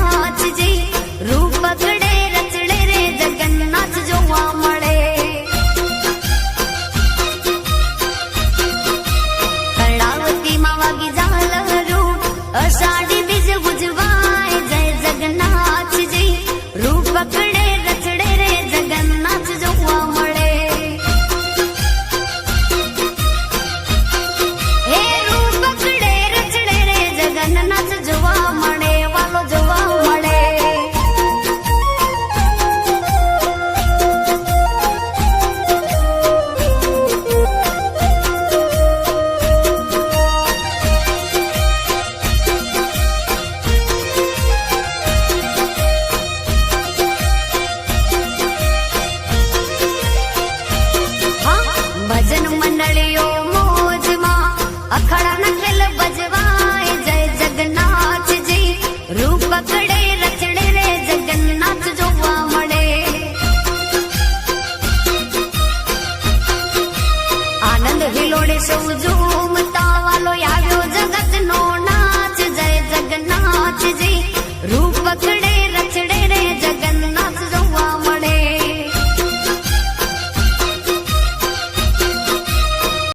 જગન્નાથજી રૂપ પકડે રચડે રે જગન્નાથ જોવા મળે. કર્ણાવતીમાં વાગી ઝાલરું અષાઢી બીજ ઉજવાય જય જગન્નાથજી રૂપ પકડે રચડે રે જગન્નાથ જોવા મળે. હે રૂપ પકડે રચડે રે જગન્નાથ જોવા મળે વાલો જોવા મળે. ભજન મંડળીઓ મોજમાં અખાડા ખેલ ભજવાય જય જગન્નાથજી રૂપ પકડે રચડે રે જગન્નાથ જોવા મળે. આનંદ હિલોડે સૌ જો